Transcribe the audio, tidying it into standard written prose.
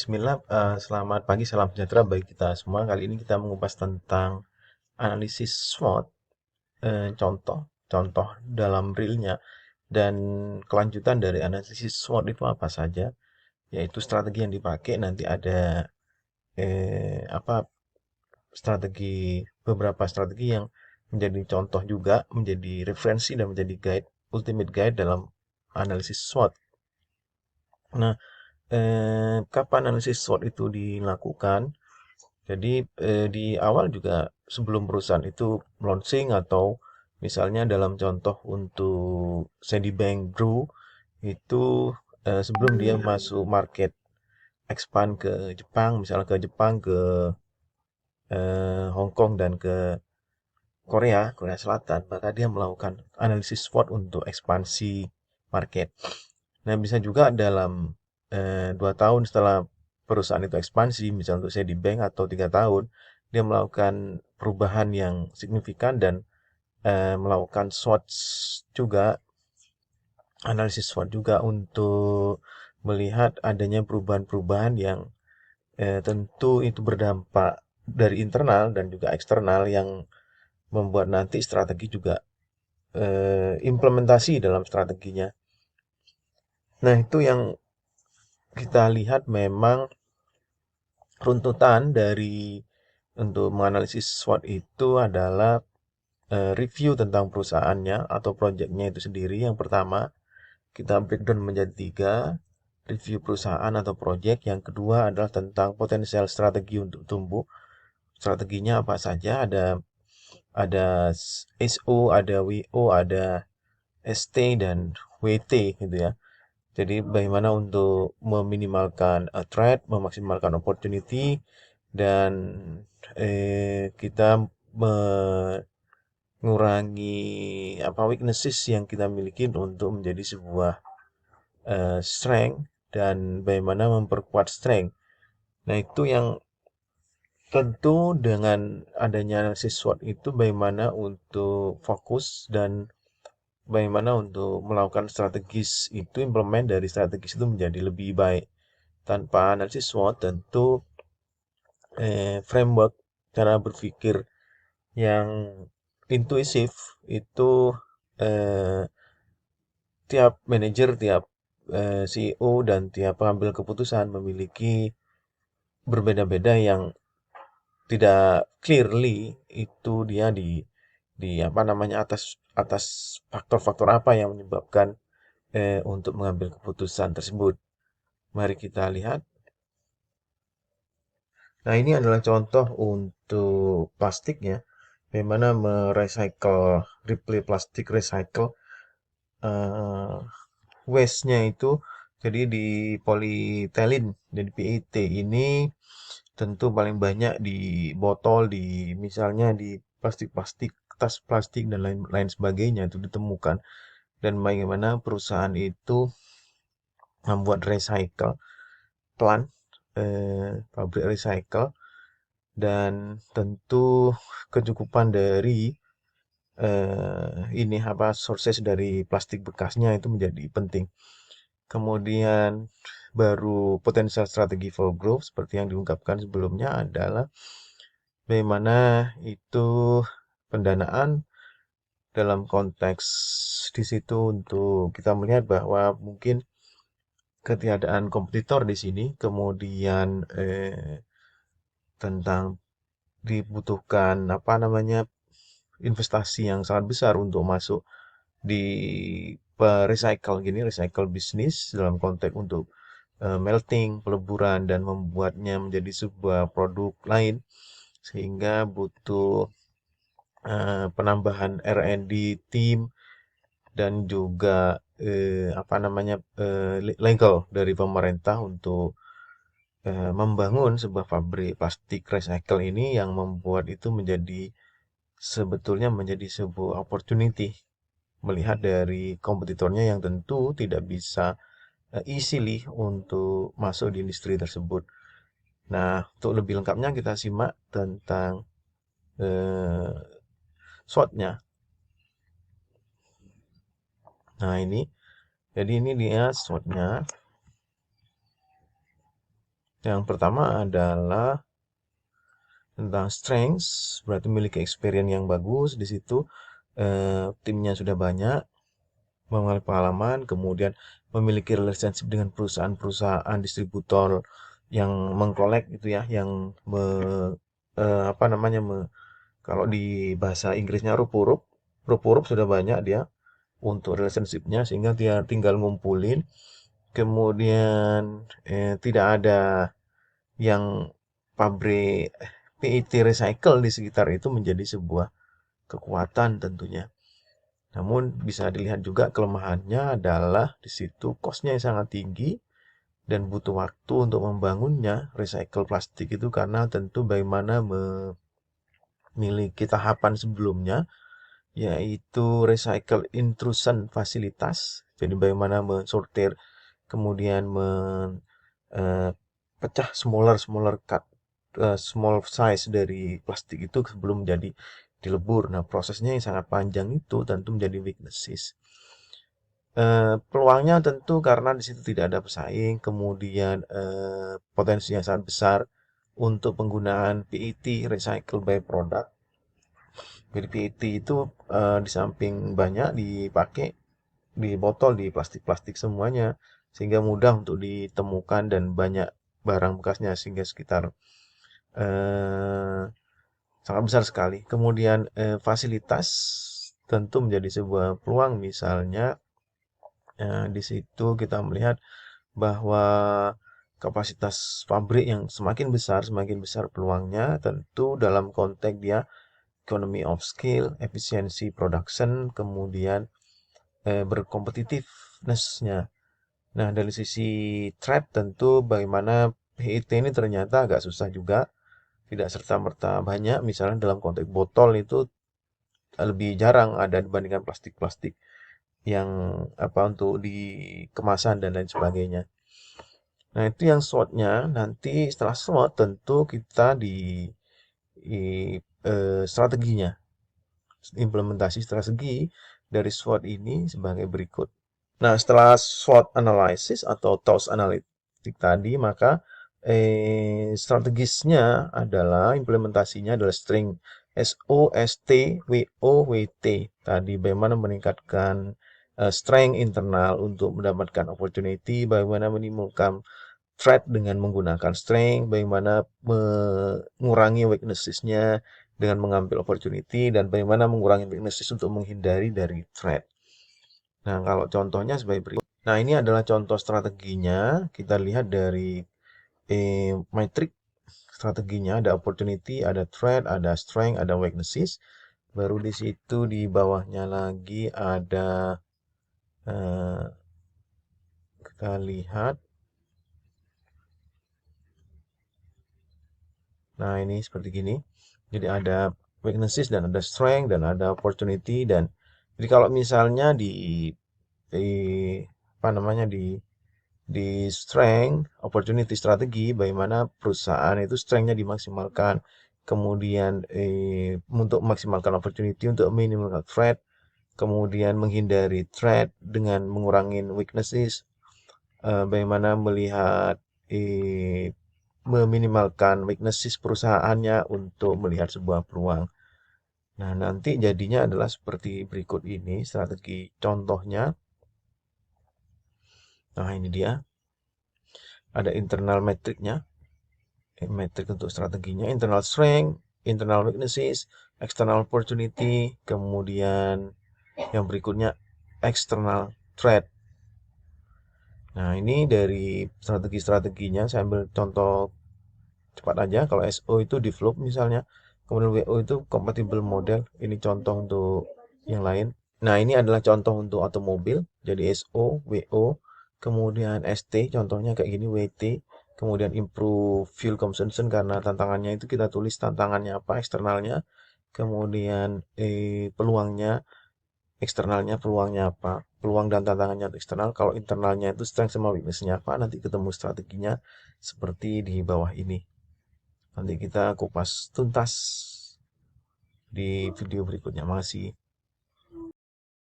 Bismillah, selamat pagi, salam sejahtera bagi kita semua. Kali ini kita mengupas tentang analisis SWOT, contoh dalam realnya, dan kelanjutan dari analisis SWOT itu apa saja, yaitu strategi yang dipakai. Nanti ada apa beberapa strategi yang menjadi contoh juga, menjadi referensi dan menjadi guide, ultimate guide dalam analisis SWOT. Nah, kapan analisis SWOT itu dilakukan? Jadi di awal juga sebelum perusahaan itu launching atau misalnya dalam contoh untuk Citibank Brew itu sebelum dia masuk market expand ke Jepang, misalnya ke Jepang, ke Hong Kong dan ke Korea Selatan, maka dia melakukan analisis SWOT untuk ekspansi market. Nah, bisa juga dalam 2 tahun setelah perusahaan itu ekspansi, misalnya untuk saya di bank atau 3 tahun, dia melakukan perubahan yang signifikan dan melakukan SWOT juga, analisis SWOT juga untuk melihat adanya perubahan-perubahan yang tentu itu berdampak dari internal dan juga eksternal yang membuat nanti strategi juga implementasi dalam strateginya. Nah, itu yang kita lihat memang runtutan dari untuk menganalisis SWOT itu adalah review tentang perusahaannya atau proyeknya itu sendiri. Yang pertama, kita breakdown menjadi 3, review perusahaan atau proyek. Yang kedua adalah tentang potensial strategi untuk tumbuh. Strateginya apa saja? Ada SO, ada WO, ada ST dan WT gitu ya. Jadi bagaimana untuk meminimalkan threat, memaksimalkan opportunity, dan kita mengurangi weaknesses yang kita miliki untuk menjadi sebuah strength dan bagaimana memperkuat strength. Nah, itu yang tentu dengan adanya analisis SWOT itu bagaimana untuk fokus dan bagaimana untuk melakukan strategis itu, implement dari strategis itu menjadi lebih baik. Tanpa analisis SWOT tentu framework cara berpikir yang intuisif itu eh, tiap manajer, tiap CEO dan tiap pengambil keputusan memiliki berbeda-beda yang tidak clearly itu dia di apa namanya atas atas faktor-faktor apa yang menyebabkan untuk mengambil keputusan tersebut. Mari kita lihat. Nah, ini adalah contoh untuk plastik ya. Bagaimana merecycle, replay plastik recycle eh, waste-nya itu jadi di polietilin dan PET ini tentu paling banyak di botol, di misalnya di plastik-plastik, tas plastik dan lain lain sebagainya itu ditemukan, dan bagaimana perusahaan itu membuat recycle plant, pabrik recycle, dan tentu kecukupan dari ini sources dari plastik bekasnya itu menjadi penting. Kemudian baru potensial strategi for growth seperti yang diungkapkan sebelumnya adalah bagaimana itu pendanaan dalam konteks di situ untuk kita melihat bahwa mungkin ketiadaan kompetitor di sini, kemudian tentang dibutuhkan investasi yang sangat besar untuk masuk di recycle gini, recycle bisnis dalam konteks untuk melting, peleburan dan membuatnya menjadi sebuah produk lain, sehingga butuh penambahan R&D team dan juga legal dari pemerintah untuk membangun sebuah pabrik plastik recycle ini yang membuat itu sebetulnya menjadi sebuah opportunity melihat dari kompetitornya yang tentu tidak bisa easily untuk masuk di industri tersebut. Nah, untuk lebih lengkapnya kita simak tentang eh, SWOT-nya. Nah, jadi ini dia SWOT-nya. Yang pertama adalah tentang strengths, berarti memiliki experience yang bagus di situ, timnya sudah banyak, mengalami pengalaman, kemudian memiliki relationship dengan perusahaan-perusahaan distributor yang mengkolek gitu ya, yang apa namanya, kalau di bahasa Inggrisnya rup-rup sudah banyak dia untuk relationship-nya sehingga dia tinggal ngumpulin, kemudian tidak ada yang pabrik PET recycle di sekitar itu menjadi sebuah kekuatan tentunya. Namun bisa dilihat juga kelemahannya adalah di situ cost-nya yang sangat tinggi dan butuh waktu untuk membangunnya recycle plastik itu karena tentu bagaimana memiliki tahapan sebelumnya yaitu recycle intrusion fasilitas. Jadi bagaimana mensortir kemudian eh, pecah smaller smaller cut small size dari plastik itu sebelum jadi dilebur. Nah, prosesnya yang sangat panjang itu tentu menjadi weaknesses. Peluangnya tentu karena di situ tidak ada pesaing, kemudian potensi yang sangat besar untuk penggunaan PET recycle by product. Jadi PET itu di samping banyak dipakai di botol, di plastik-plastik semuanya, sehingga mudah untuk ditemukan dan banyak barang bekasnya sehingga sekitar eh, sangat besar sekali. Kemudian fasilitas tentu menjadi sebuah peluang, misalnya di situ kita melihat bahwa kapasitas pabrik yang semakin besar peluangnya tentu dalam konteks dia economy of scale, efisiensi production, kemudian berkompetitiveness-nya. Nah, dari sisi threat tentu bagaimana PET ini ternyata agak susah juga, tidak serta-merta banyak. Misalnya dalam konteks botol itu lebih jarang ada dibandingkan plastik-plastik yang apa untuk di kemasan dan lain sebagainya. Nah, itu yang SWOT-nya. Nanti setelah SWOT tentu kita strateginya, implementasi strategi dari SWOT ini sebagai berikut. Nah, setelah SWOT analysis atau TOS analitik tadi, maka strategisnya adalah implementasinya adalah string SOST WOWT tadi bagaimana meningkatkan strength internal untuk mendapatkan opportunity, bagaimana menimbulkan threat dengan menggunakan strength, bagaimana mengurangi weaknesses-nya dengan mengambil opportunity, dan bagaimana mengurangi weaknesses untuk menghindari dari threat. Nah, kalau contohnya sebagai berikut. Nah, ini adalah contoh strateginya. Kita lihat dari matrix strateginya, ada opportunity, ada threat, ada strength, ada weaknesses. Baru di situ di bawahnya lagi ada eh, kita lihat. Nah, ini seperti gini. Jadi ada weaknesses dan ada strength dan ada opportunity dan jadi kalau misalnya di apa namanya di strength, opportunity strategi, bagaimana perusahaan itu strength-nya dimaksimalkan. Kemudian untuk memaksimalkan opportunity untuk minimal threat, kemudian menghindari threat dengan mengurangi weaknesses, bagaimana melihat meminimalkan weaknesses perusahaannya untuk melihat sebuah peluang. Nah, nanti jadinya adalah seperti berikut ini strategi contohnya. Nah, ini dia. Ada internal metriknya, metrik untuk strateginya, internal strength, internal weaknesses, external opportunity, kemudian yang berikutnya external threat. Nah, ini dari strategi-strateginya saya ambil contoh cepat aja. Kalau SO itu develop misalnya, kemudian WO itu compatible model. Ini contoh untuk yang lain. Nah, ini adalah contoh untuk otomobil. Jadi SO, WO, kemudian ST, contohnya kayak gini WT, kemudian improve fuel consumption karena tantangannya itu kita tulis tantangannya apa, eksternalnya, kemudian peluangnya, eksternalnya peluangnya apa, peluang dan tantangannya untuk eksternal. Kalau internalnya itu strength sama weakness-nya apa, nanti ketemu strateginya seperti di bawah ini. Nanti kita kupas tuntas di video berikutnya. Makasih.